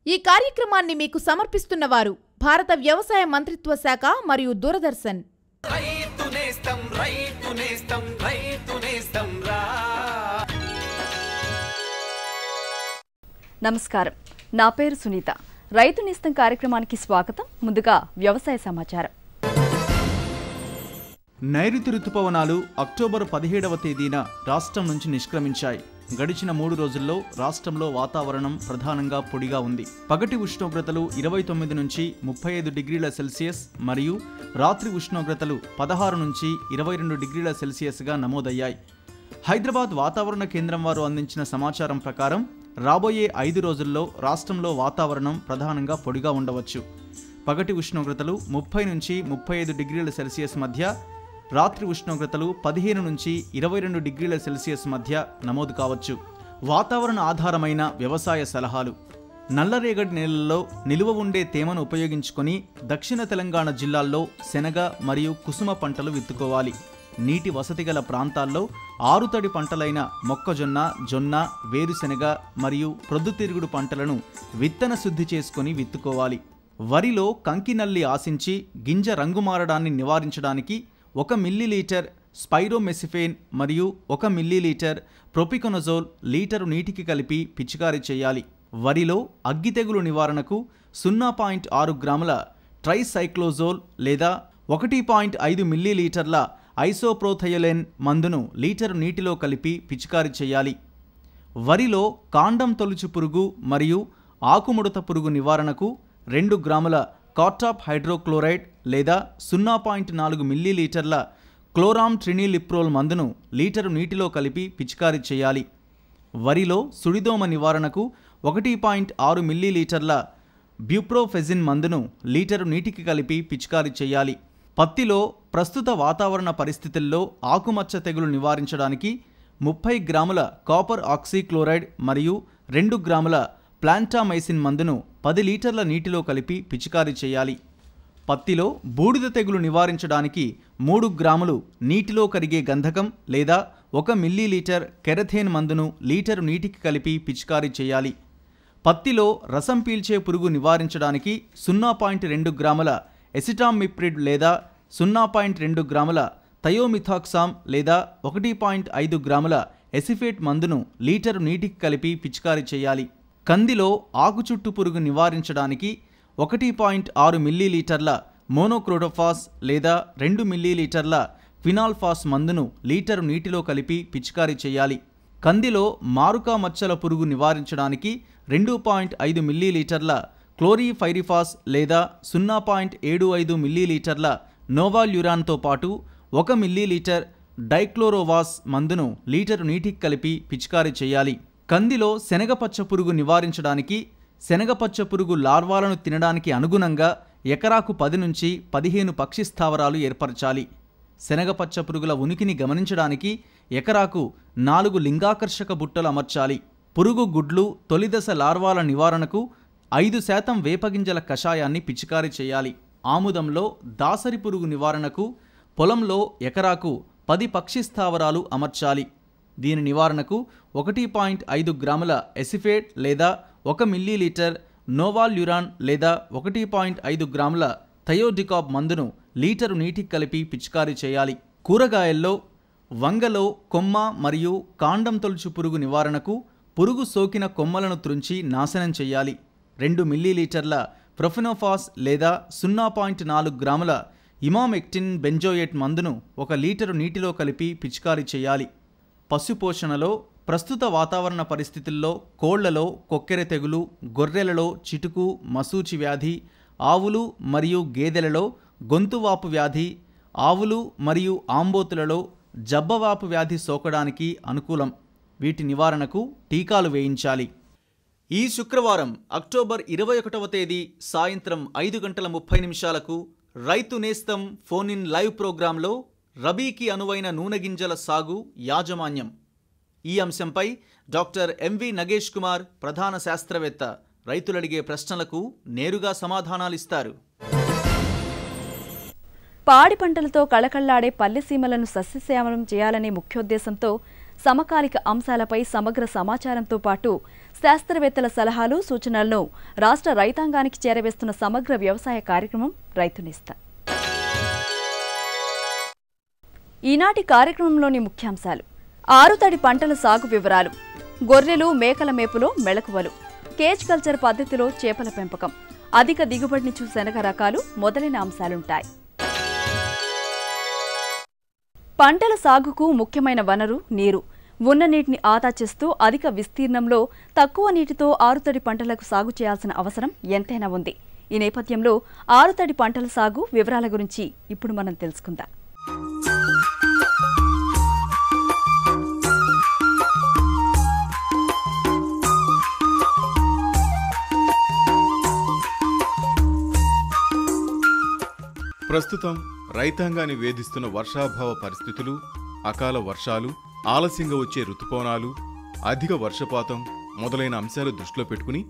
ఈ కార్యక్రమాన్ని మీకు సమర్పిస్తున్నవారు భారత వ్యవసాయ మంత్రిత్వ శాఖ మరియు దూరదర్శన్. నమస్కారం, నా పేరు సునీత. రైతు నేస్తం కార్యక్రమానికి స్వాగతం. ముందుగా వ్యవసాయ సమాచారం. నైరుతి రుతుపవనాలు అక్టోబర్ 17వ తేదీన రాష్ట్రం నుంచి నిష్క్రమించాయి. గడిచిన 3 రోజుల్లో రాష్ట్రంలో వాతావరణం ప్రధానంగా పొడిగా ఉంది. పగటి ఉష్ణోగ్రతలు 29 నుంచి 35 డిగ్రీల సెల్సియస్ మరియు రాత్రి ఉష్ణోగ్రతలు 16 నుంచి 22 డిగ్రీల సెల్సియస్గా నమోదయ్యాయి. హైదరాబాద్ వాతావరణ కేంద్రం వారు అందించిన సమాచారం ప్రకారం రాబోయే 5 రోజుల్లో రాష్ట్రంలో వాతావరణం ప్రధానంగా పొడిగా ఉండవచ్చు. పగటి ఉష్ణోగ్రతలు 30 నుంచి 35 డిగ్రీల సెల్సియస్ మధ్య, రాత్రి ఉష్ణోగ్రతలు 15 నుంచి 22 డిగ్రీల సెల్సియస్ మధ్య నమోదు కావచ్చు. వాతావరణ ఆధారమైన వ్యవసాయ సలహాలు. నల్లరేగడి నేలల్లో నిలువ ఉండే తేమను ఉపయోగించుకొని దక్షిణ తెలంగాణ జిల్లాల్లో శనగ మరియు కుసుమ పంటలు విత్తుకోవాలి. నీటి వసతి గల ప్రాంతాల్లో ఆరుతడి పంటలైన మొక్కజొన్న, జొన్న, వేరుశెనగ మరియు ప్రొద్దుతిరుగుడు పంటలను విత్తన శుద్ధి చేసుకొని విత్తుకోవాలి. వరిలో కంకినల్లి ఆశించి గింజ రంగు మారడాన్ని నివారించడానికి 1 మిల్లీలీటర్ స్పైరోమెసిఫేన్ మరియు 1 మిల్లీలీటర్ ప్రొపికొనజోల్ లీటరు నీటికి కలిపి పిచికారీ చేయాలి. వరిలో అగ్గి తెగులు నివారణకు 0.6 గ్రాముల ట్రైసైక్లోజోల్ లేదా 1.5 మిల్లీలీటర్ల ఐసోప్రోథయోలెన్ మందును లీటరు నీటిలో కలిపి పిచికారీ చేయాలి. వరిలో కాండం తొలుచు పురుగు మరియు ఆకుముడత పురుగు నివారణకు 2 గ్రాముల కార్టాప్ హైడ్రోక్లోరైడ్ లేదా 0.4 మిల్లీలీటర్ల క్లోరామ్ ట్రినిలిప్రోల్ మందును లీటరు నీటిలో కలిపి పిచికారీ చేయాలి. వరిలో సుడిదోమ నివారణకు 1.6 మిల్లీలీటర్ల బ్యూప్రోఫెజిన్ మందును లీటరు నీటికి కలిపి పిచికారీ చేయాలి. పత్తిలో ప్రస్తుత వాతావరణ పరిస్థితుల్లో ఆకుమచ్చ తెగులు నివారించడానికి 30 గ్రాముల కాపర్ ఆక్సీక్లోరైడ్ మరియు 2 గ్రాముల ప్లాంటామైసిన్ మందును 10 లీటర్ల నీటిలో కలిపి పిచికారీ చేయాలి. పత్తిలో బూడిద తెగులు నివారించడానికి 3 గ్రాములు నీటిలో కరిగే గంధకం లేదా 1 మిల్లీలీటర్ కెరథేన్ మందును లీటరు నీటికి కలిపి పిచికారీ చేయాలి. పత్తిలో రసం పీల్చే పురుగు నివారించడానికి 0.2 గ్రాముల ఎసిటామిప్రిడ్ లేదా 0.2 గ్రాముల థయోమిథాక్సామ్ లేదా 1.5 గ్రాముల ఎసిఫేట్ మందును లీటరు నీటికి కలిపి పిచికారీ చేయాలి. కందిలో ఆకుచుట్టు పురుగు నివారించడానికి 1.6 మిల్లీలీటర్ల మోనోక్రోటోఫాస్ లేదా 2 మిల్లీలీటర్ల ఫినాల్ఫాస్ మందును లీటరు నీటిలో కలిపి పిచికారీ చేయాలి. కందిలో మారుకా మచ్చల పురుగు నివారించడానికి 2.5 మిల్లీలీటర్ల క్లోరిఫైరిఫాస్ లేదా 0.75 మిల్లీలీటర్ల నోవాల్యురాన్తో పాటు 1 మిల్లీలీటర్ డైక్లోరోవాస్ మందును లీటరు నీటికి కలిపి పిచికారీ చేయాలి. కందిలో శనగపచ్చ పురుగు నివారించడానికి శనగపచ్చ పురుగు లార్వాలను తినడానికి అనుగుణంగా ఎకరాకు 10 నుంచి 15 పక్షి స్థావరాలు ఏర్పరచాలి. శనగపచ్చ పురుగుల ఉనికిని గమనించడానికి ఎకరాకు 4 లింగాకర్షక బుట్టలు అమర్చాలి. పురుగు గుడ్లు తొలిదశ లార్వాల నివారణకు 5% వేపగింజల కషాయాన్ని పిచికారీ చేయాలి. ఆముదంలో దాసరి పురుగు నివారణకు పొలంలో ఎకరాకు 10 పక్షి స్థావరాలు అమర్చాలి. దీని నివారణకు 1.5 గ్రాముల ఎసిఫేట్ లేదా 1 మిల్లీలీటర్ నోవాల్యురాన్ లేదా 1.5 గ్రాముల థయోడికాప్ మందును లీటరు నీటికి కలిపి పిచికారీ చేయాలి. కూరగాయల్లో వంగలో కొమ్మ మరియు కాండం తొలుచు పురుగు నివారణకు పురుగు సోకిన కొమ్మలను త్రుంచి నాశనం చేయాలి. 2 మిల్లీలీటర్ల ప్రొఫెనోఫాస్ లేదా 0.4 గ్రాముల ఇమామెక్టిన్ బెంజోయేట్ మందును 1 లీటరు నీటిలో కలిపి పిచికారీ చేయాలి. పశుపోషణలో ప్రస్తుత వాతావరణ పరిస్థితుల్లో కోళ్లలో కొక్కెర తెగులు, గొర్రెలలో చిటుకు మసూచి వ్యాధి, ఆవులు మరియు గేదెలలో గొంతువాపు వ్యాధి, ఆవులు మరియు ఆంబోతులలో జబ్బవాపు వ్యాధి సోకడానికి అనుకూలం. వీటి నివారణకు టీకాలు వేయించాలి. ఈ శుక్రవారం అక్టోబర్ 21వ తేదీ సాయంత్రం 5:30 రైతు నేస్తం ఫోన్ ఇన్ లైవ్ ప్రోగ్రాంలో రబీకి అనువైన నూనె గింజల సాగు యాజమాన్యం ఈ అంశంపై డాక్టర్ ఎంవి నగేష్ కుమార్ ప్రధాన శాస్త్రవేత్త రైతులడిగే ప్రశ్నలకు నేరుగా సమాధానాలిస్తారు. పాడి పంటలతో కళకళ్లాడే పల్లెసీమలను సస్యశ్యామలం చేయాలనే ముఖ్యోద్దేశంతో సమకాలిక అంశాలపై సమగ్ర సమాచారంతో పాటు శాస్త్రవేత్తల సలహాలు సూచనలను రాష్ట్ర రైతాంగానికి చేరవేస్తున్న సమగ్ర వ్యవసాయ కార్యక్రమం రైతు నేస్తం. ఈనాటి కార్యక్రమంలోని ముఖ్యాంశాలు: ఆరుతడి పంటల సాగు వివరాలు, గొర్రెలు మేకల మేపులో మెళకువలు, కేజ్ కల్చర్ పద్ధతిలో చేపల పెంపకం, అధిక దిగుబడినిచ్చు శనగ రకాలు మొదలైన అంశాలుంటాయి. పంటల సాగుకు ముఖ్యమైన వనరు నీరు. ఉన్న నీటిని ఆదా చేస్తూ అధిక విస్తీర్ణంలో తక్కువ నీటితో ఆరుతడి పంటలకు సాగు చేయాల్సిన అవసరం ఎంతైనా ఉంది. ఈ నేపథ్యంలో ఆరుతడి పంటల సాగు వివరాల గురించి ఇప్పుడు మనం తెలుసుకుందాం. ప్రస్తుతం రైతాంగాన్ని వేధిస్తున్న వర్షాభావ పరిస్థితులు, అకాల వర్షాలు, ఆలస్యంగా వచ్చే రుతుపవనాలు, అధిక వర్షపాతం మొదలైన అంశాలు దృష్టిలో పెట్టుకుని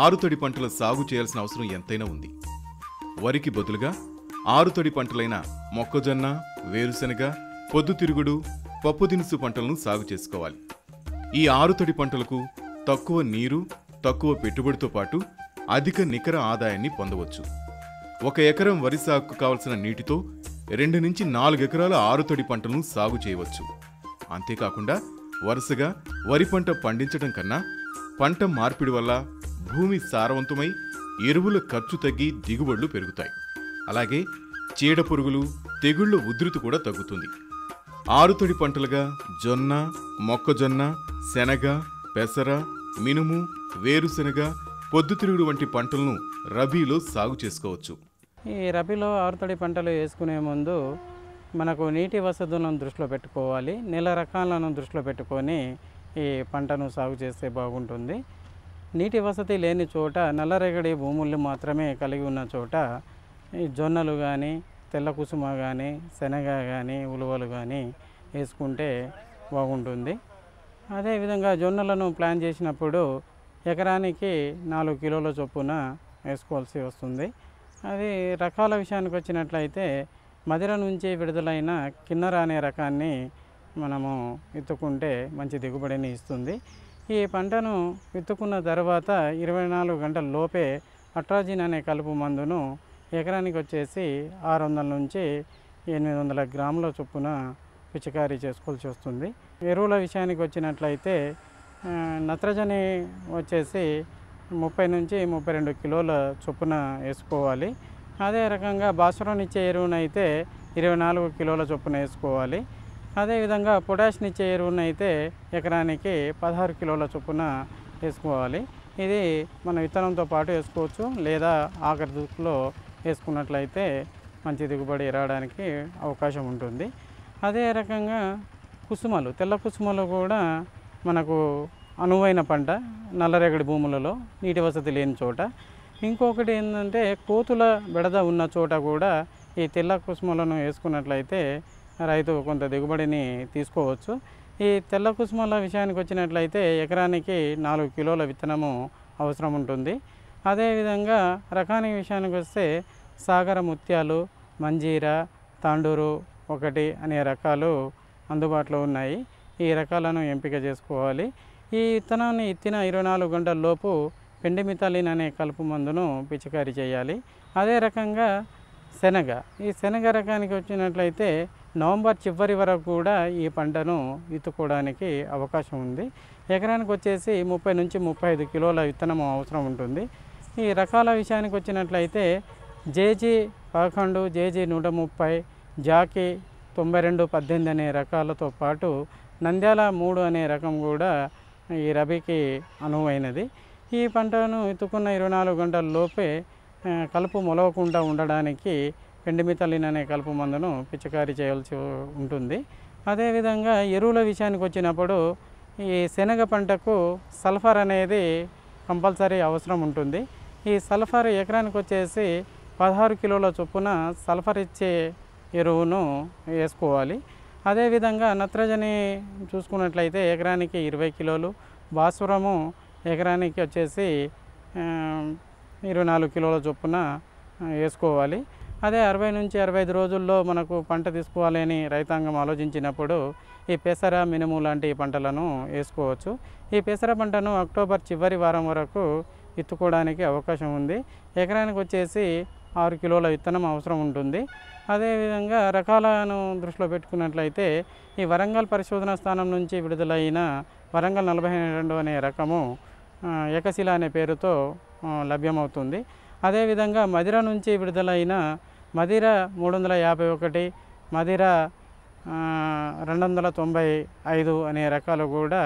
ఆరుతడి పంటల సాగు చేయాల్సిన అవసరం ఎంతైనా ఉంది. వరికి బదులుగా ఆరుతడి పంటలైన మొక్కజొన్న, వేరుశెనగ, పొద్దుతిరుగుడు, పప్పుదినుసు పంటలను సాగు చేసుకోవాలి. ఈ ఆరుతడి పంటలకు తక్కువ నీరు, తక్కువ పెట్టుబడితో పాటు అధిక నికర ఆదాయాన్ని పొందవచ్చు. 1 ఎకరం వరి సాగుకు కావలసిన నీటితో 2 నుంచి 4 ఎకరాల ఆరుతడి పంటలను సాగు చేయవచ్చు. అంతేకాకుండా వరుసగా వరి పంట పండించడం కన్నా పంట మార్పిడి వల్ల భూమి సారవంతమై ఎరువుల ఖర్చు తగ్గి దిగుబడులు పెరుగుతాయి. అలాగే చీడ పురుగులు, తెగుళ్ల ఉధృతి కూడా తగ్గుతుంది. ఆరుతడి పంటలుగా జొన్న, మొక్కజొన్న, శనగ, పెసర, మినుము, వేరుశెనగ, పొద్దుతిరుగుడు వంటి పంటలను రబీలో సాగు చేసుకోవచ్చు. ఈ రబీలో ఆరుతడి పంటలు వేసుకునే ముందు మనకు నీటి వసతులను దృష్టిలో పెట్టుకోవాలి. నెల రకాలను దృష్టిలో పెట్టుకొని ఈ పంటను సాగు చేస్తే బాగుంటుంది. నీటి వసతి లేని చోట, నల్లరేగడి భూములు మాత్రమే కలిగి ఉన్న చోట ఈ జొన్నలు కానీ, తెల్ల కుసుమ కానీ, శనగ కానీ, ఉలువలు కానీ వేసుకుంటే బాగుంటుంది. అదేవిధంగా జొన్నలను ప్లాన్ చేసినప్పుడు ఎకరానికి 4 కిలోల చొప్పున వేసుకోవాల్సి వస్తుంది. అది రకాల విషయానికి వచ్చినట్లయితే మదిర నుంచి విడుదలైన కిన్నర అనే రకాన్ని మనము విత్తుకుంటే మంచి దిగుబడిని ఇస్తుంది. ఈ పంటను విత్తుకున్న తర్వాత 24 గంటల లోపే అట్రాజిన్ అనే కలుపు మందును ఎకరానికి వచ్చేసి 600 నుంచి 800 గ్రాముల చొప్పున పిచికారీ చేసుకోవాల్సి వస్తుంది. ఎరువుల విషయానికి వచ్చినట్లయితే నత్రజని వచ్చేసి 30 నుంచి 32 కిలోల చొప్పున వేసుకోవాలి. అదే రకంగా భాస్వరం ఇచ్చే ఎరువునైతే 24 కిలోల చొప్పున వేసుకోవాలి. అదేవిధంగా పొటాష్నిచ్చే ఎరువునైతే ఎకరానికి 16 కిలోల చొప్పున వేసుకోవాలి. ఇది మన విత్తనంతో పాటు వేసుకోవచ్చు, లేదా ఆఖరి దూకులో వేసుకున్నట్లయితే మంచి దిగుబడి రావడానికి అవకాశం ఉంటుంది. అదే రకంగా కుసుమలు, తెల్ల కుసుమలు కూడా మనకు అనువైన పంట నల్లరేగడి భూములలో, నీటి వసతి లేని చోట. ఇంకొకటి ఏంటంటే కోతుల బెడద ఉన్న చోట కూడా ఈ తెల్ల కుసుమలను వేసుకున్నట్లయితే రైతు కొంత దిగుబడిని తీసుకోవచ్చు. ఈ తెల్ల కుసుమల విషయానికి వచ్చినట్లయితే ఎకరానికి 4 కిలోల విత్తనము అవసరం ఉంటుంది. అదేవిధంగా రకానికి విషయానికి వస్తే సాగర ముత్యాలు, మంజీరా, తాండూరు 1 అనే రకాలు అందుబాటులో ఉన్నాయి. ఈ రకాలను ఎంపిక చేసుకోవాలి. ఈ విత్తనాన్ని ఇత్తిన 24 గంటల లోపు పెండిమిథాలిన్ అనే కలుపు మందును పిచికారీ చేయాలి. అదే రకంగా శనగ, ఈ శనగ రకానికి వచ్చినట్లయితే నవంబర్ చివరి వరకు కూడా ఈ పంటను విత్తుకోవడానికి అవకాశం ఉంది. ఎకరానికి వచ్చేసి 30 నుంచి 35 కిలోల విత్తనం అవసరం ఉంటుంది. ఈ రకాల విషయానికి వచ్చినట్లయితే జేజీ 11, జేజీ 130, జాకీ 9218 అనే రకాలతో పాటు నంద్యాల 3 అనే రకం కూడా ఈ రబీకి అనువైనది. ఈ పంటను విత్తుకున్న 24 గంటల లోపే కలుపు మొలవకుండా ఉండడానికి పెండిమిథాలిన్ అనే కలుపు మందును పిచికారీ చేయాల్సి ఉంటుంది. అదేవిధంగా ఎరువుల విషయానికి వచ్చినప్పుడు ఈ శనగ పంటకు సల్ఫర్ అనేది కంపల్సరీ అవసరం ఉంటుంది. ఈ సల్ఫర్ ఎకరానికి వచ్చేసి 16 కిలోల చొప్పున సల్ఫర్ ఇచ్చే ఎరువును వేసుకోవాలి. అదేవిధంగా నత్రజని చూసుకున్నట్లయితే ఎకరానికి 20 కిలోలు, భాస్వరము ఎకరానికి వచ్చేసి 24 కిలోల చొప్పున వేసుకోవాలి. అదే 60 నుంచి 65 రోజుల్లో మనకు పంట తీసుకోవాలి అని రైతాంగం ఆలోచించినప్పుడు ఈ పెసర మినుము లాంటి పంటలను వేసుకోవచ్చు. ఈ పెసర పంటను అక్టోబర్ చివరి వారం వరకు విత్తుకోవడానికి అవకాశం ఉంది. ఎకరానికి వచ్చేసి 6 కిలోల విత్తనం అవసరం ఉంటుంది. అదేవిధంగా రకాలను దృష్టిలో పెట్టుకున్నట్లయితే ఈ వరంగల్ పరిశోధనా స్థానం నుంచి విడుదలైన వరంగల్ 42 అనే రకము ఏకశిల అనే పేరుతో లభ్యమవుతుంది. అదేవిధంగా మదిర నుంచి విడుదలైన మదిర 351, మదిర 295 అనే రకాలు కూడా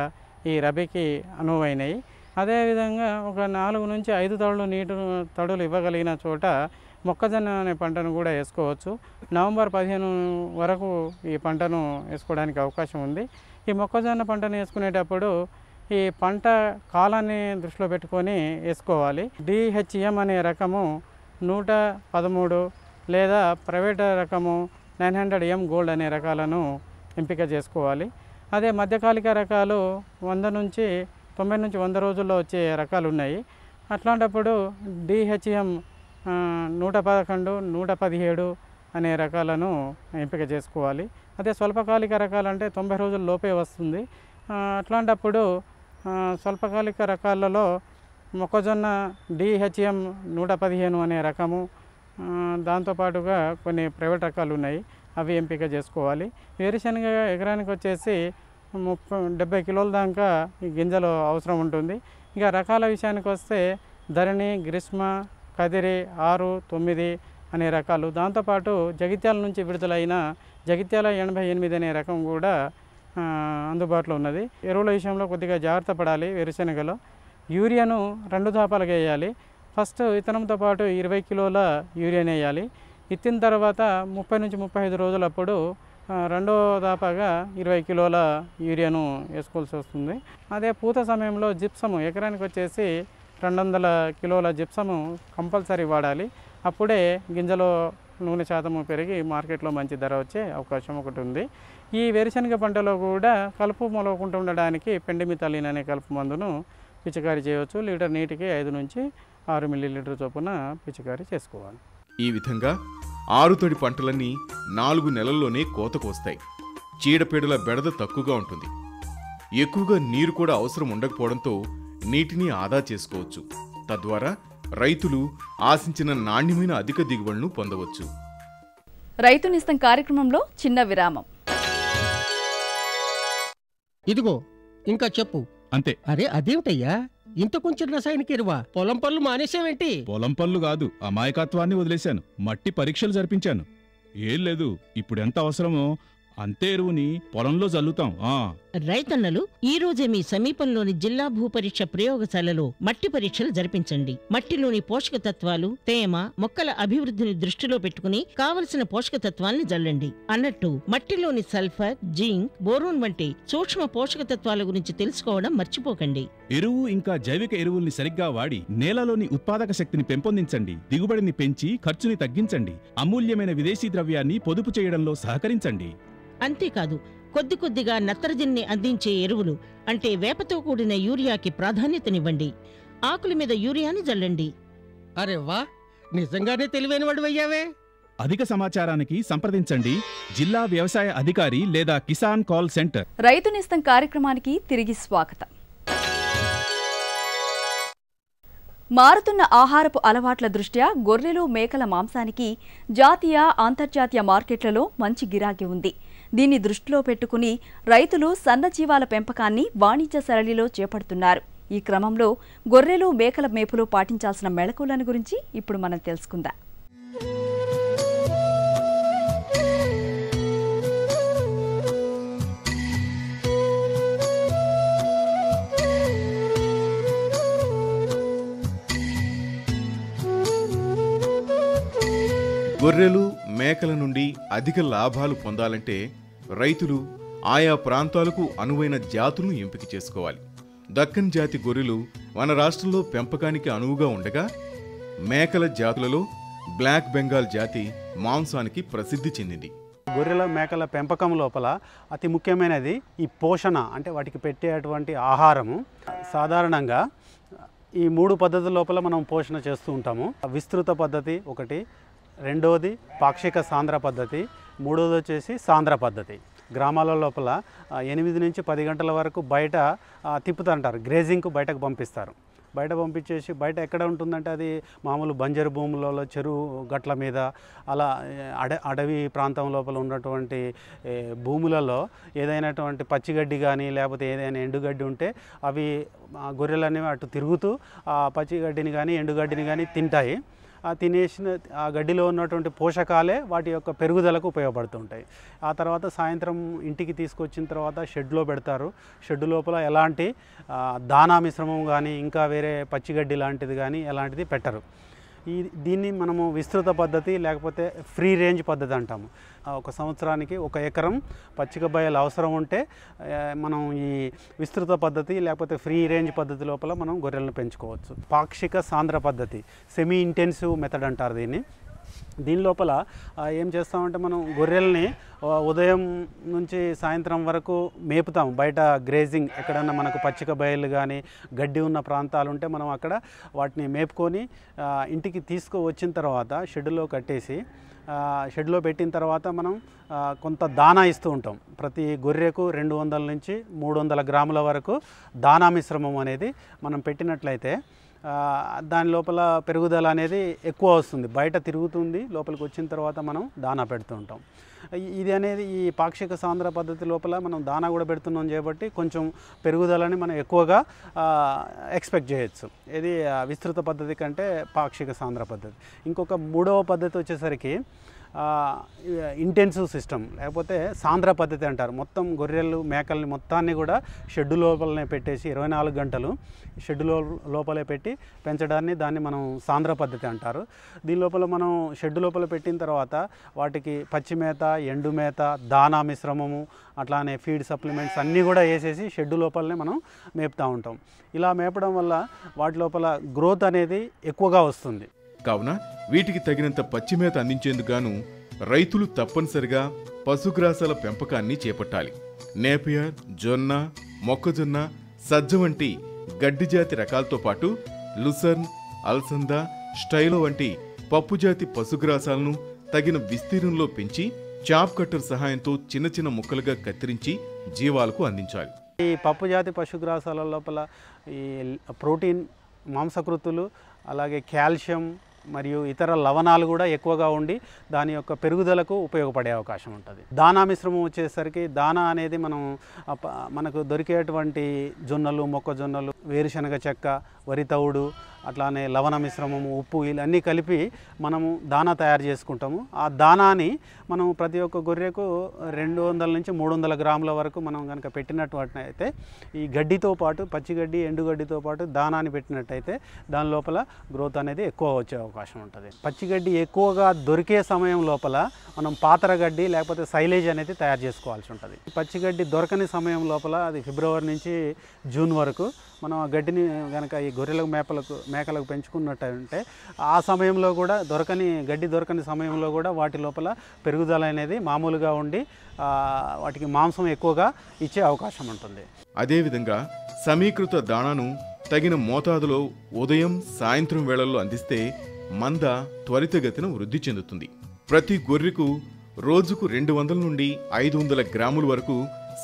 ఈ రబీకి అనువైనవి. అదేవిధంగా ఒక 4 నుంచి 5 తడులు ఇవ్వగలిగిన చోట మొక్కజొన్న అనే పంటను కూడా వేసుకోవచ్చు. నవంబర్ 15 వరకు ఈ పంటను వేసుకోవడానికి అవకాశం ఉంది. ఈ మొక్కజొన్న పంటను వేసుకునేటప్పుడు ఈ పంట కాలాన్ని దృష్టిలో పెట్టుకొని వేసుకోవాలి. DHM అనే రకము 113 లేదా ప్రైవేట్ రకము 900M గోల్డ్ అనే రకాలను ఎంపిక చేసుకోవాలి. అదే మధ్యకాలిక రకాలు 90 నుంచి 100 రోజుల్లో వచ్చే రకాలు ఉన్నాయి. అట్లాంటప్పుడు DHM 111, 117 అనే రకాలను ఎంపిక చేసుకోవాలి. అదే స్వల్పకాలిక రకాలంటే 90 రోజుల లోపే వస్తుంది. అట్లాంటప్పుడు స్వల్పకాలిక రకాలలో మొక్కజొన్న DHM 115 అనే రకము, దాంతోపాటుగా కొన్ని ప్రైవేట్ రకాలు ఉన్నాయి, అవి ఎంపిక చేసుకోవాలి. వేరుశనగ ఎకరానికి వచ్చేసి 70 కిలోల దాకా ఈ గింజలు అవసరం ఉంటుంది. ఇక రకాల విషయానికి వస్తే ధరణి, గ్రీష్మ, కదిరి 6, 9 అనే రకాలు, దాంతోపాటు జగిత్యాల నుంచి విడుదలైన జగిత్యాల 88 అనే రకం కూడా అందుబాటులో ఉన్నది. ఎరువుల విషయంలో కొద్దిగా జాగ్రత్త పడాలి. వేరుశనగలో యూరియాను 2 దఫాలుగా వేయాలి. ఫస్ట్ విత్తనంతో పాటు 20 కిలోల యూరియాని వేయాలి. విత్తిన తర్వాత 30 నుంచి 35 రోజులప్పుడు రెండో దఫాగా 20 కిలోల యూరియాను వేసుకోవాల్సి వస్తుంది. అదే పూత సమయంలో జిప్సము ఎకరానికి వచ్చేసి 200 కిలోల జిప్సము కంపల్సరీ వాడాలి. అప్పుడే గింజలో నూనె శాతము పెరిగి మార్కెట్లో మంచి ధర వచ్చే అవకాశం ఒకటి ఉంది. ఈ వేరుశనగ పంటలో కూడా కలుపు మొలవకుండా ఉండడానికి పెండిమిథాలిన్ అనే కలుపు మందును పిచికారీ చేయవచ్చు. లీటర్ నీటికి 5 నుంచి 6 మిల్లీలీటర్ చొప్పున పిచికారీ చేసుకోవాలి. ఈ విధంగా ఆరుతడి పంటలన్నీ 4 నెలల్లోనే కోతకొస్తాయి. చీడపీడల బెడద తక్కువగా ఉంటుంది. ఎక్కువగా నీరు కూడా అవసరం ఉండకపోవడంతో నీటిని ఆదా చేసుకోవచ్చు. తద్వారా రైతులు ఆశించిన నాణ్యమైన అధిక దిగుబడులను పొందవచ్చు. రైతు నేస్తం కార్యక్రమంలో చిన్న విరామం. ఇదిగో ఇంకా చెప్పు. అంతే. అరే అదేమిటయ్యా, ఇంత కొంచెం రసాయనిక ఎరువా? పొలం పనులు మానేసావేంటి? పొలం పనులు కాదు, అమాయకత్వాన్ని వదిలేశాను. మట్టి పరీక్షలు జరిపించాను. ఏం లేదు, ఇప్పుడు ఎంత అవసరమో అంతే ఎరువుని పొలంలో జల్లుతాం. రైతన్నలు ఈ రోజే మీ సమీపంలోని జిల్లా భూపరీక్ష ప్రయోగశాలలో మట్టి పరీక్షలు జరిపించండి. మట్టిలోని పోషక తత్వాలు, తేమ, మొక్కల అభివృద్ధిని దృష్టిలో పెట్టుకుని కావలసిన పోషక తత్వాల్ని జల్లండి. అన్నట్టు మట్టిలోని సల్ఫర్, జింక్, బోరోన్ వంటి సూక్ష్మ పోషక తత్వాల గురించి తెలుసుకోవడం మర్చిపోకండి. ఎరువు ఇంకా జైవిక ఎరువుల్ని సరిగ్గా వాడి నేలలోని ఉత్పాదక శక్తిని పెంపొందించండి. దిగుబడిని పెంచి ఖర్చుని తగ్గించండి. అమూల్యమైన విదేశీ ద్రవ్యాన్ని పొదుపు చేయడంలో సహకరించండి. అంతేకాదు, కొద్ది కొద్దిగా నత్రజనిని అందించే ఎరువులు అంటే వేపతో కూడిన యూరియాకి ప్రాధాన్యతనివ్వండి. ఆకుల మీద యూరియాని జల్లండి. అరే వా, నిజంగానే తెలివైన వాడు అయ్యావే. అధిక సమాచారానికి సంప్రదించండి జిల్లా వ్యవసాయ అధికారి లేదా కిసాన్ కాల్ సెంటర్. రైతు నేస్తం కార్యక్రమానికి తిరిగి స్వాగతం. మారుతున్న ఆహారపు అలవాట్ల దృష్ట్యా గొర్రెలు, మేకల మాంసానికి జాతీయ, అంతర్జాతీయ మార్కెట్లలో మంచి గిరాకీ ఉంది. దీన్ని దృష్టిలో పెట్టుకుని రైతులు సన్నజీవాల పెంపకాన్ని వాణిజ్య సరళిలో చేపడుతున్నారు. ఈ క్రమంలో గొర్రెలు, మేకల మేపులో పాటించాల్సిన మెళకువలను గురించి ఇప్పుడు మనం తెలుసుకుందాం. గొర్రెలు, మేకల నుండి అధిక లాభాలు పొందాలంటే రైతులు ఆయా ప్రాంతాలకు అనువైన జాతులను ఎంపిక చేసుకోవాలి. దక్కన్ జాతి గొర్రెలు మన రాష్ట్రంలో పెంపకానికి అనువుగా ఉండగా, మేకల జాతులలో బ్లాక్ బెంగాల్ జాతి మాంసానికి ప్రసిద్ధి చెందింది. గొర్రెల, మేకల పెంపకం లోపల అతి ముఖ్యమైనది ఈ పోషణ, అంటే వాటికి పెట్టేటువంటి ఆహారము. సాధారణంగా ఈ 3 పద్ధతుల లోపల మనం పోషణ చేస్తూ ఉంటాము. విస్తృత పద్ధతి ఒకటి, రెండవది పాక్షిక సాంద్ర పద్ధతి, మూడవది వచ్చేసి సాంద్ర పద్ధతి. గ్రామాల లోపల 8 నుంచి 10 గంటల వరకు బయట తిప్పుతుంటారు, గ్రేజింగ్కు బయటకు పంపిస్తారు. బయట పంపించేసి బయట ఎక్కడ ఉంటుందంటే అది మామూలు బంజరు భూములలో, చెరువు గట్ల మీద, అలా అడవి ప్రాంతం లోపల ఉన్నటువంటి భూములలో ఏదైనటువంటి పచ్చిగడ్డి కానీ లేకపోతే ఏదైనా ఎండుగడ్డి ఉంటే అవి గొర్రెలు అనేవి అటు తిరుగుతూ ఆ పచ్చిగడ్డిని కానీ ఎండుగడ్డిని కానీ తింటాయి. ఆ తినేసిన ఆ గడ్డిలో ఉన్నటువంటి పోషకాలే వాటి యొక్క పెరుగుదలకు ఉపయోగపడుతుంటాయి. ఆ తర్వాత సాయంత్రం ఇంటికి తీసుకొచ్చిన తర్వాత షెడ్లో పెడతారు. షెడ్ లోపల ఎలాంటి దానా మిశ్రమం కానీ ఇంకా వేరే పచ్చిగడ్డి లాంటిది కానీ ఎలాంటిది పెట్టరు. దీన్ని మనము విస్తృత పద్ధతి లేకపోతే ఫ్రీ రేంజ్ పద్ధతి అంటాము. ఒక సంవత్సరానికి 1 ఎకరం పచ్చిక బయలు అవసరం ఉంటే మనం ఈ విస్తృత పద్ధతి లేకపోతే ఫ్రీ రేంజ్ పద్ధతి లోపల మనం గొర్రెలను పెంచుకోవచ్చు. పాక్షిక సాంద్ర పద్ధతి, సెమీ ఇంటెన్సివ్ మెథడ్ అంటారు దీన్ని. దీని లోపల ఏం చేస్తామంటే మనం గొర్రెల్ని ఉదయం నుంచి సాయంత్రం వరకు మేపుతాం. బయట గ్రేజింగ్ ఎక్కడన్నా మనకు పచ్చిక బయలు కానీ గడ్డి ఉన్న ప్రాంతాలు ఉంటే మనం అక్కడ వాటిని మేపుకొని ఇంటికి తీసుకువచ్చిన తర్వాత షెడ్లో కట్టేసి షెడ్లో పెట్టిన తర్వాత మనం కొంత దానా ఇస్తూ ఉంటాం. ప్రతి గొర్రెకు 200 నుంచి 300 గ్రాముల వరకు దానా మిశ్రమం అనేది మనం పెట్టినట్లయితే దాని లోపల పెరుగుదల అనేది ఎక్కువ వస్తుంది. బయట తిరుగుతుంది, లోపలికి వచ్చిన తర్వాత మనం దానా పెడుతూ ఉంటాం. ఇది అనేది ఈ పాక్షిక సాంద్ర పద్ధతి లోపల మనం దానా కూడా పెడుతున్నాం కాబట్టి కొంచెం పెరుగుదలని మనం ఎక్కువగా ఎక్స్పెక్ట్ చేయొచ్చు. ఇది విస్తృత పద్ధతి కంటే పాక్షిక సాంద్ర పద్ధతి. ఇంకొక 3వ పద్ధతి వచ్చేసరికి ఇంటెన్సివ్ సిస్టమ్ లేకపోతే సాంద్ర పద్ధతి అంటారు. మొత్తం గొర్రెలు మేకల్ని మొత్తాన్ని కూడా షెడ్డు లోపలనే పెట్టేసి 24 గంటలు షెడ్డు లోపలే పెట్టి పెంచడాన్ని దాన్ని మనం సాంద్ర పద్ధతి అంటారు. దీని లోపల మనం షెడ్డు లోపల పెట్టిన తర్వాత వాటికి పచ్చి మేత, ఎండు మేత, దానా మిశ్రమము, అట్లానే ఫీడ్ సప్లిమెంట్స్ అన్నీ కూడా వేసేసి షెడ్డు లోపలనే మనం మేపుతూ ఉంటాం. ఇలా మేపడం వల్ల వాటి లోపల గ్రోత్ అనేది ఎక్కువగా వస్తుంది. కావున వీటికి తగినంత పచ్చిమేత అందించేందుకు గాను రైతులు తప్పనిసరిగా పశుగ్రాసాల పెంపకాన్ని చేపట్టాలి. నేపియర్, జొన్న, మొక్కజొన్న, సజ్జ వంటి గడ్డి జాతి రకాలతో పాటు లుసర్న్, అల్సంద, స్టైలో వంటి పప్పు జాతి పశుగ్రాసాలను తగిన విస్తీర్ణంలో పెంచి చాప్ కట్టర్ సహాయంతో చిన్న చిన్న ముక్కలుగా కత్తిరించి జీవాలకు అందించాలి. ఈ పప్పు జాతి పశుగ్రాసాల లోపల ఈ ప్రోటీన్, మాంసకృతులు, అలాగే కాల్షియం మరియు ఇతర లవణాలు కూడా ఎక్కువగా ఉండి దాని యొక్క పెరుగుదలకు ఉపయోగపడే అవకాశం ఉంటుంది. దానా మిశ్రమం వచ్చేసరికి దానా అనేది మనకు దొరికేటువంటి జొన్నలు, మొక్కజొన్నలు, వేరుశనగ చెక్క, వరి తవుడు, అట్లానే లవణ మిశ్రమము, ఉప్పు ఇవన్నీ కలిపి మనము దానా తయారు చేసుకుంటాము. ఆ దానాని మనం ప్రతి ఒక్క గొర్రెకు 200 నుంచి 300 గ్రాముల వరకు మనం కనుక పెట్టినట్లయితే ఈ గడ్డితో పాటు పచ్చిగడ్డి, ఎండుగడ్డితో పాటు దానాన్ని పెట్టినట్టయితే దాని లోపల గ్రోత్ అనేది ఎక్కువ వచ్చే అవకాశం ఉంటుంది. పచ్చిగడ్డి ఎక్కువగా దొరికే సమయం లోపల మనం పాతర గడ్డి లేకపోతే సైలేజ్ అనేది తయారు చేసుకోవాల్సి ఉంటుంది. పచ్చిగడ్డి దొరకని సమయం లోపల అది ఫిబ్రవరి నుంచి జూన్ వరకు మనం ఆ గడ్డిని కనుక ఈ గొర్రెలకు మేకలకు పెంచుకున్నట్టంటే ఆ సమయంలో కూడా గడ్డి దొరకని సమయంలో కూడా వాటి లోపల పెరుగుదల అనేది మామూలుగా ఉండి వాటికి మాంసం ఎక్కువగా ఇచ్చే అవకాశం ఉంటుంది. అదేవిధంగా సమీకృత దాణాను తగిన మోతాదులో ఉదయం, సాయంత్రం వేళల్లో అందిస్తే మంద త్వరితగతిన వృద్ధి చెందుతుంది. ప్రతి గొర్రెకు రోజుకు 200 నుండి 500 గ్రాముల వరకు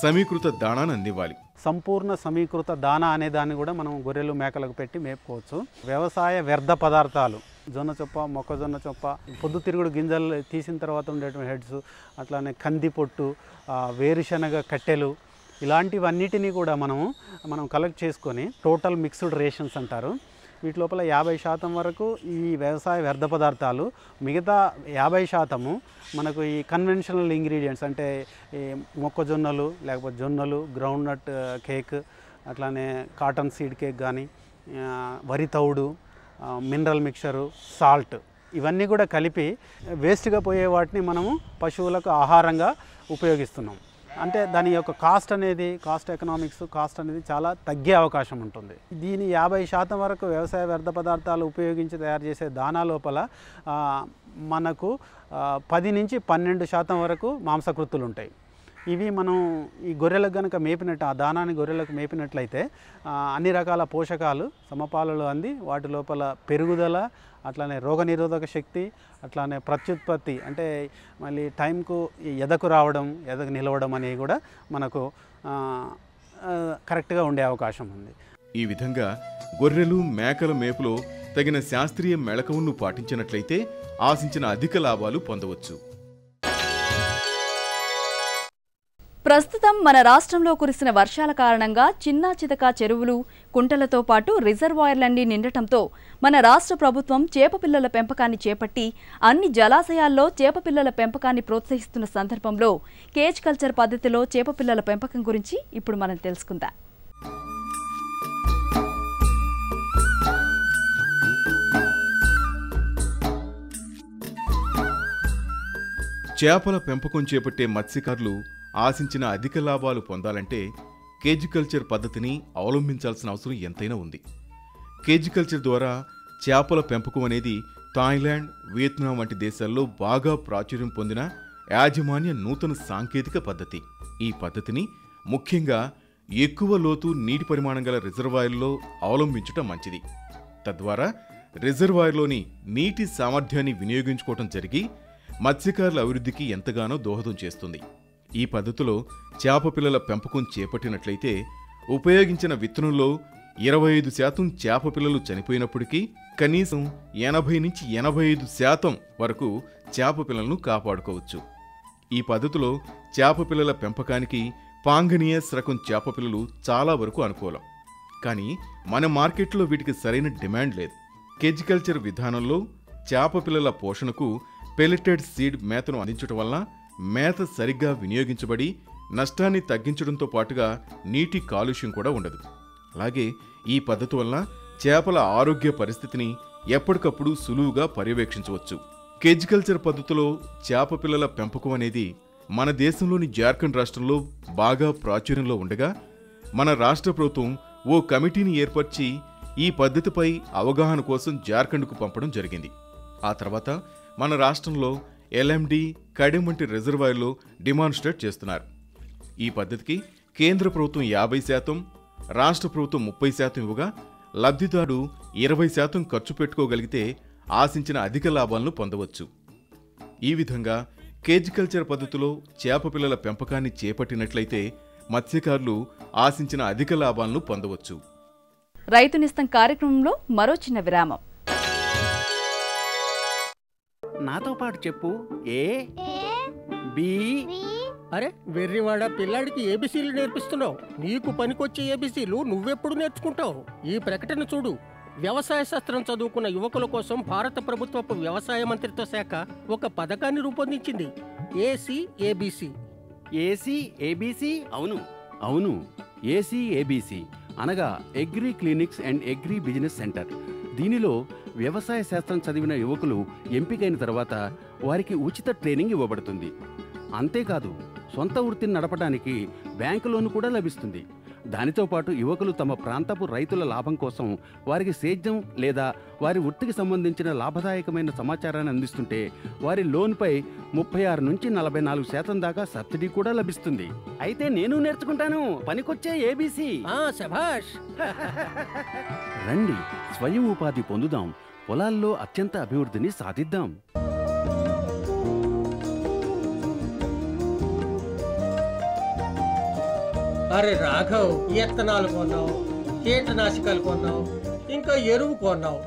సమీకృత దాణాను అందివ్వాలి. సంపూర్ణ సమీకృత దానా అనే దాన్ని కూడా మనం గొర్రెలు, మేకలకు పెట్టి మేపుకోవచ్చు. వ్యవసాయ వ్యర్థ పదార్థాలు, జొన్న చొప్ప, మొక్కజొన్న చొప్ప, పొద్దుతిరుగుడు గింజలు తీసిన తర్వాత ఉండేటువంటి హెడ్స్, అట్లానే కంది పొట్టు, వేరుశనగ కట్టెలు, ఇలాంటివన్నిటినీ కూడా మనం కలెక్ట్ చేసుకొని టోటల్ మిక్స్డ్ రేషన్స్ అంటారు. వీటి లోపల 50% వరకు ఈ వ్యవసాయ వ్యర్థ పదార్థాలు, మిగతా 50% మనకు ఈ కన్వెన్షనల్ ఇంగ్రీడియంట్స్ అంటే ఈ మొక్కజొన్నలు లేకపోతే జొన్నలు, గ్రౌండ్ నట్ కేక్, అట్లానే కాటన్ సీడ్ కేక్ కానీ, వరి తౌడు, మినరల్ మిక్చరు, సాల్ట్, ఇవన్నీ కూడా కలిపి వేస్ట్గా పోయే వాటిని మనము పశువులకు ఆహారంగా ఉపయోగిస్తున్నాం. అంటే దాని యొక్క కాస్ట్ ఎకనామిక్స్ అనేది చాలా తగ్గే అవకాశం ఉంటుంది. దీని 50% వరకు వ్యవసాయ వ్యర్థ పదార్థాలు ఉపయోగించి తయారు చేసే దానా లోపల మనకు 10 నుంచి 12% వరకు మాంసకృతులు ఉంటాయి. ఇవి మనం ఈ గొర్రెలకు కనుక మేపినట్టు ఆ దానాన్ని గొర్రెలకు మేపినట్లయితే అన్ని రకాల పోషకాలు సమపాలలో అంది వాటి లోపల పెరుగుదల, అట్లానే రోగనిరోధక శక్తి, అట్లానే ప్రత్యుత్పత్తి అంటే మళ్ళీ టైంకు ఎదకు రావడం, ఎదకు నిలవడం అనేవి కూడా మనకు కరెక్ట్గా ఉండే అవకాశం ఉంది. ఈ విధంగా గొర్రెలు మేకల మేపులో తగిన శాస్త్రీయ మెళకువలను పాటించినట్లయితే ఆశించిన అధిక లాభాలు పొందవచ్చు. ప్రస్తుతం మన రాష్ట్రంలో కురిసిన వర్షాల కారణంగా చిన్నా చితకా చెరువులు, కుంటలతో పాటు రిజర్వాయర్లన్నీ నిండటంతో మన రాష్ట్ర ప్రభుత్వం చేపపిల్లల పెంపకాన్ని చేపట్టి అన్ని జలాశయాల్లో చేపపిల్లల పెంపకాన్ని ప్రోత్సహిస్తున్న సందర్భంలో కేజ్ కల్చర్ పద్ధతిలో చేపపిల్లల పెంపకం గురించి ఇప్పుడు మనం తెలుసుకుందాం. చేపల పెంపకం చేపట్టే మత్స్యకారులు ఆశించిన అధిక లాభాలు పొందాలంటే కేజ్ కల్చర్ పద్ధతిని అవలంబించాల్సిన అవసరం ఎంతైనా ఉంది. కేజ్ కల్చర్ ద్వారా చేపల పెంపకం అనేది థాయిలాండ్, వియత్నాం వంటి దేశాల్లో బాగా ప్రాచుర్యం పొందిన యాజమాన్య నూతన సాంకేతిక పద్ధతి. ఈ పద్ధతిని ముఖ్యంగా ఎక్కువ లోతు నీటి పరిమాణం గల రిజర్వాయర్లో అవలంబించటం మంచిది. తద్వారా రిజర్వాయర్లోని నీటి సామర్థ్యాన్ని వినియోగించుకోవటం జరిగి మత్స్యకారుల అభివృద్ధికి ఎంతగానో దోహదం చేస్తుంది. ఈ పద్ధతిలో చేప పిల్లల పెంపకం చేపట్టినట్లయితే ఉపయోగించిన విత్తనంలో 25% చేప పిల్లలు చనిపోయినప్పటికీ కనీసం 80-85% వరకు చేప పిల్లలను కాపాడుకోవచ్చు. ఈ పద్ధతిలో చేప పిల్లల పెంపకానికి పాంగనియస్ రకం చేప పిల్లలు చాలా వరకు అనుకూలం. కానీ మన మార్కెట్లో వీటికి సరైన డిమాండ్ లేదు. కేజ్ కల్చర్ విధానంలో చేప పిల్లల పోషణకు పెల్లెటెడ్ సీడ్ మేతను అందించడం వల్ల మేత సరిగ్గా వినియోగించబడి నష్టాన్ని తగ్గించడంతో పాటుగా నీటి కాలుష్యం కూడా ఉండదు. అలాగే ఈ పద్ధతి వల్ల చేపల ఆరోగ్య పరిస్థితిని ఎప్పటికప్పుడు సులువుగా పర్యవేక్షించవచ్చు. కేజ్ కల్చర్ పద్ధతిలో చేప పిల్లల పెంపకం అనేది మన దేశంలోని జార్ఖండ్ రాష్ట్రంలో బాగా ప్రాచుర్యంలో ఉండగా మన రాష్ట్ర ప్రభుత్వం ఓ కమిటీని ఏర్పరిచి ఈ పద్ధతిపై అవగాహన కోసం జార్ఖండ్కు పంపడం జరిగింది. ఆ తర్వాత మన రాష్ట్రంలో LMD, కడెం వంటి రిజర్వాయర్లో డిమాన్స్ట్రేట్ చేస్తున్నారు. ఈ పద్ధతికి కేంద్ర ప్రభుత్వం 50%, రాష్ట్ర ప్రభుత్వం 30% ఇవ్వగా లబ్ధిదారుడు 20% ఖర్చు పెట్టుకోగలిగితే ఆశించిన అధిక లాభాలను పొందవచ్చు. ఈ విధంగా కేజ్ కల్చర్ పద్ధతిలో చేప పిల్లల పెంపకాన్ని చేపట్టినట్లయితే మత్స్యకారులు ఆశించిన అధిక లాభాలను పొందవచ్చు. రైతు నిస్తం కార్యక్రమంలో మరో చిన్న విరామం. నాతో పాటు చెప్పు. A B. అరే వెర్రివాడ, పిల్లాడికి ఏబిసీలు నేర్పిస్తున్నావు. నీకు పనికొచ్చే ఏబిసీలు నువ్వెప్పుడు నేర్చుకుంటావు? ఈ ప్రకటన చూడు. వ్యవసాయ శాస్త్రం చదువుకున్న యువకుల కోసం భారత ప్రభుత్వపు వ్యవసాయ మంత్రిత్వ శాఖ ఒక పథకాన్ని రూపొందించింది. ఏసీఏబిసి. ఏసీఏబిసి? అవును అవును, ఏసీఏబిసి అనగా agri clinics and agri business centre. దీనిలో వ్యవసాయ శాస్త్రం చదివిన యువకులు ఎంపికైన తర్వాత వారికి ఉచిత ట్రైనింగ్ ఇవ్వబడుతుంది. అంతేకాదు, సొంత వృత్తిని నడపడానికి బ్యాంకు లోన్ కూడా లభిస్తుంది. దానితో పాటు యువకులు తమ ప్రాంతపు రైతుల లాభం కోసం వారికి సేద్యం లేదా వారి వృత్తికి సంబంధించిన లాభదాయకమైన సమాచారాన్ని అందిస్తుంటే వారి లోన్పై 36-44% దాకా సబ్సిడీ కూడా లభిస్తుంది. అయితే నేను నేర్చుకుంటాను పనికొచ్చే ఏబీసీ. శభాష్. రండి, స్వయం ఉపాధి పొందుదాం, పొలాల్లో అత్యంత అభివృద్ధిని సాధిద్దాం. అరే రాఘవ్, విత్తనాలు కొన్నావు, కీటనాశకాలు కొన్నావు, ఇంకా ఎరువు కొన్నావు.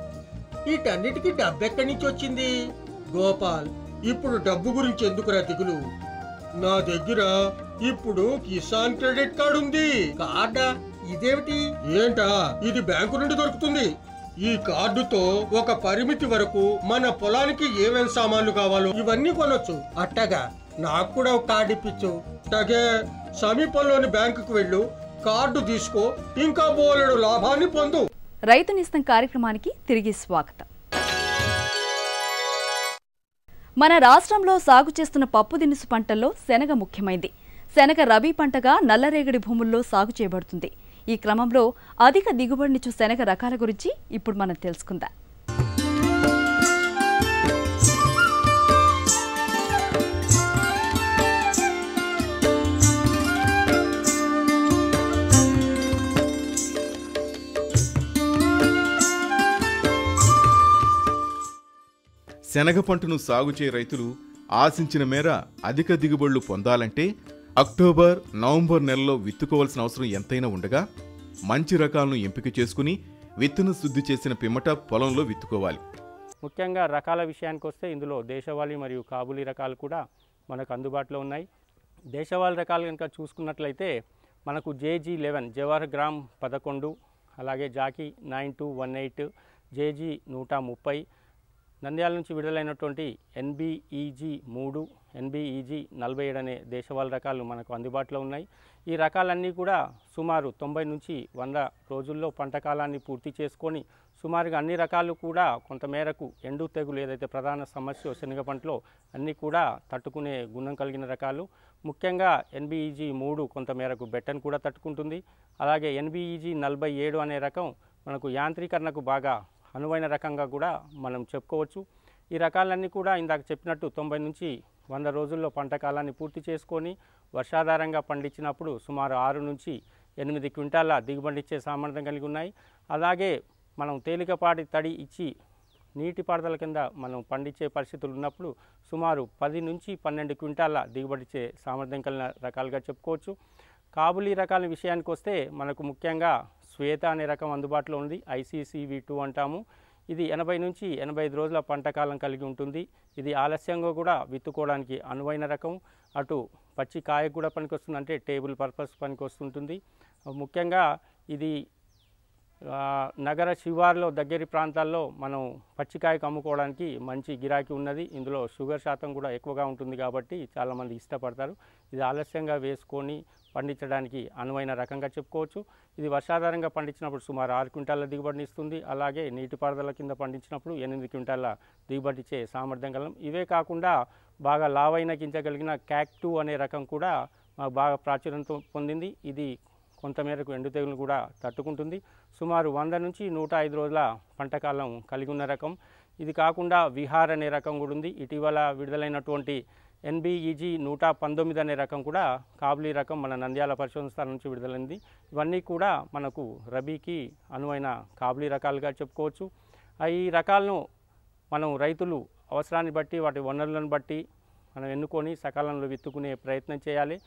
వీటన్నిటికీ డబ్బు ఎక్కడి నుంచి వచ్చింది? గోపాల్, ఇప్పుడు డబ్బు గురించి ఎందుకురా దిగులు? నా దగ్గర ఇప్పుడు కిసాన్ క్రెడిట్ కార్డు ఉంది. కార్డా? ఇదేమిటి? ఏంటా, ఇది బ్యాంకు నుండి దొరుకుతుంది. ఈ కార్డుతో ఒక పరిమితి వరకు మన పొలానికి ఏమేం సామాన్లు కావాలో ఇవన్నీ కొనొచ్చు. అట్టగా నాకు కూడా ఒక కార్డు ఇప్పించు. అట్టగే సమీపంలోని బ్యాంకుకు వెళ్ళు, కార్డు తీసుకో, ఇంకా బోలెడు లాభాన్ని పొందు. రైతు నిస్తం కార్యక్రమానికి తిరిగి స్వాగతం. మన రాష్ట్రంలో సాగు చేస్తున్న పప్పు దినుసు పంటల్లో శనగ ముఖ్యమైంది. శనగ రబీ పంటగా నల్లరేగడి భూముల్లో సాగు చేయబడుతుంది. ఈ క్రమంలో అధిక దిగుబడినిచ్చు శనగ రకాల గురించి ఇప్పుడు మనం తెలుసుకుందాం. శనగ పంటను సాగు చేయ రైతులు ఆశించిన మేర అధిక దిగుబడులు పొందాలంటే అక్టోబర్, నవంబర్ నెలలో విత్తుకోవాల్సిన అవసరం ఎంతైనా ఉండగా మంచి రకాలను ఎంపిక చేసుకుని విత్తన శుద్ధి చేసిన పిమ్మట పొలంలో విత్తుకోవాలి. ముఖ్యంగా రకాల విషయానికి వస్తే ఇందులో దేశవాళీ మరియు కాబూలీ రకాలు కూడా మనకు అందుబాటులో ఉన్నాయి. దేశవాళీ రకాలు కనుక చూసుకున్నట్లయితే మనకు JG11 జవహర్ గ్రామ్ 11, అలాగే జాకీ 9218, JG 130, నంద్యాల నుంచి విడుదలైనటువంటి NBEG 3, NBEG 47 అనే దేశవాళీ రకాలు మనకు అందుబాటులో ఉన్నాయి. ఈ రకాలన్నీ కూడా సుమారు 90 నుంచి 100 రోజుల్లో పంట కాలాన్ని పూర్తి చేసుకొని సుమారుగా అన్ని రకాలు కూడా కొంతమేరకు ఎండు తెగులు ఏదైతే ప్రధాన సమస్య శనగ పంటలో అన్నీ కూడా తట్టుకునే గుణం కలిగిన రకాలు. ముఖ్యంగా NBEG 3 కొంతమేరకు బెట్టను కూడా తట్టుకుంటుంది. అలాగే NBEG 47 అనే రకం మనకు యాంత్రీకరణకు బాగా అనువైన రకంగా కూడా మనం చెప్పుకోవచ్చు. ఈ రకాలన్నీ కూడా ఇందాక చెప్పినట్టు 90 నుంచి 100 రోజుల్లో పంట కాలాన్ని పూర్తి చేసుకొని వర్షాధారంగా పండించినప్పుడు సుమారు 6 నుంచి 8 క్వింటాల దిగుబడిచ్చే సామర్థ్యం కలిగి ఉన్నాయి. అలాగే మనం తేలికపాటి తడి ఇచ్చి నీటిపారుదల కింద మనం పండించే పరిస్థితులు ఉన్నప్పుడు సుమారు 10 నుంచి 12 క్వింటాల దిగుబడిచ్చే సామర్థ్యం కలిగిన రకాలుగా చెప్పుకోవచ్చు. కాబూలీ రకాల విషయానికి వస్తే మనకు ముఖ్యంగా శ్వేత అనే రకం అందుబాటులో ఉంది. ICCV2 అంటాము. ఇది 80 నుంచి 85 రోజుల పంట కాలం కలిగి ఉంటుంది. ఇది ఆలస్యంగా కూడా విత్తుకోవడానికి అనువైన రకం. అటు పచ్చి కాయకు కూడా పనికొస్తుంది, అంటే టేబుల్ పర్పస్ పనికొస్తుంటుంది. ముఖ్యంగా ఇది నగర శివార్లో దగ్గరి ప్రాంతాల్లో మనం పచ్చికాయకు అమ్ముకోవడానికి మంచి గిరాకీ ఉన్నది. ఇందులో షుగర్ శాతం కూడా ఎక్కువగా ఉంటుంది కాబట్టి చాలామంది ఇష్టపడతారు. ఇది ఆలస్యంగా వేసుకొని పండించడానికి అనువైన రకంగా చెప్పుకోవచ్చు. ఇది వర్షాధారంగా పండించినప్పుడు సుమారు 6 క్వింటాల దిగుబడిని ఇస్తుంది. అలాగే నీటిపారుదల కింద పండించినప్పుడు 8 క్వింటాల దిగుబడి ఇచ్చే సామర్థ్యం కలం. ఇవే కాకుండా బాగా లావైన గింజ కలిగిన CAC2 అనే రకం కూడా బాగా ప్రాచుర్యం పొందింది. ఇది కొంతమేరకు ఎండు తెగులు కూడా తట్టుకుంటుంది. సుమారు 100 నుంచి 105 రోజుల పంటకాలం కలిగి ఉన్న రకం. ఇది కాకుండా విహార్ అనే రకం కూడా ఉంది. ఇటీవల విడుదలైనటువంటి NBEG 119 అనే రకం కూడా కాబూలీ రకం మన నంద్యాల పరిశోధన స్థానం నుంచి విడుదలైంది. ఇవన్నీ కూడా మనకు రబీకి అనువైన కాబూలీ రకాలుగా చెప్పుకోవచ్చు. ఈ రకాలను మనం రైతులు అవసరాన్ని బట్టి వాటి వనరులను బట్టి మనం ఎన్నుకొని సకాలంలో విత్తుకునే ప్రయత్నం చేయాలి.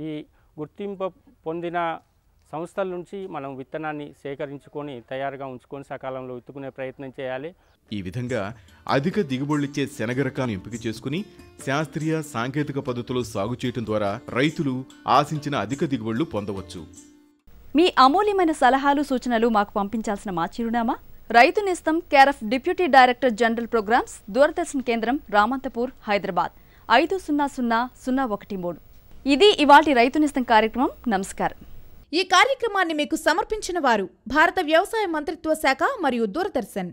ఈ గుర్తింపు పొందిన సంస్థల నుంచి మనం విత్తనాన్ని సేకరించుకొని తయారుగా ఉంచుకొని సకాలంలో విత్తుకునే ప్రయత్నం చేయాలి. ఈ విధంగా అధిక దిగుబడులిచ్చే శనగ రకాలను ఎంపిక చేసుకుని శాస్త్రీయ సాంకేతిక పద్ధతుల్లో సాగు చేయడం ద్వారా రైతులు ఆశించిన అధిక దిగుబడులు పొందవచ్చు. మీ అమూల్యమైన సలహాలు సూచనలు మాకు పంపించాల్సిన మా చిరునామా రైతు నేస్తం care deputy director general programmes, Doordarshan కేంద్రం, రామంతపూర్, హైదరాబాద్ 500013. ఇది ఇవాల్టి రైతు నేస్తం కార్యక్రమం. నమస్కారం. ఈ కార్యక్రమాన్ని మీకు సమర్పించిన వారు భారత వ్యవసాయ మంత్రిత్వ శాఖ మరియు దూరదర్శన్.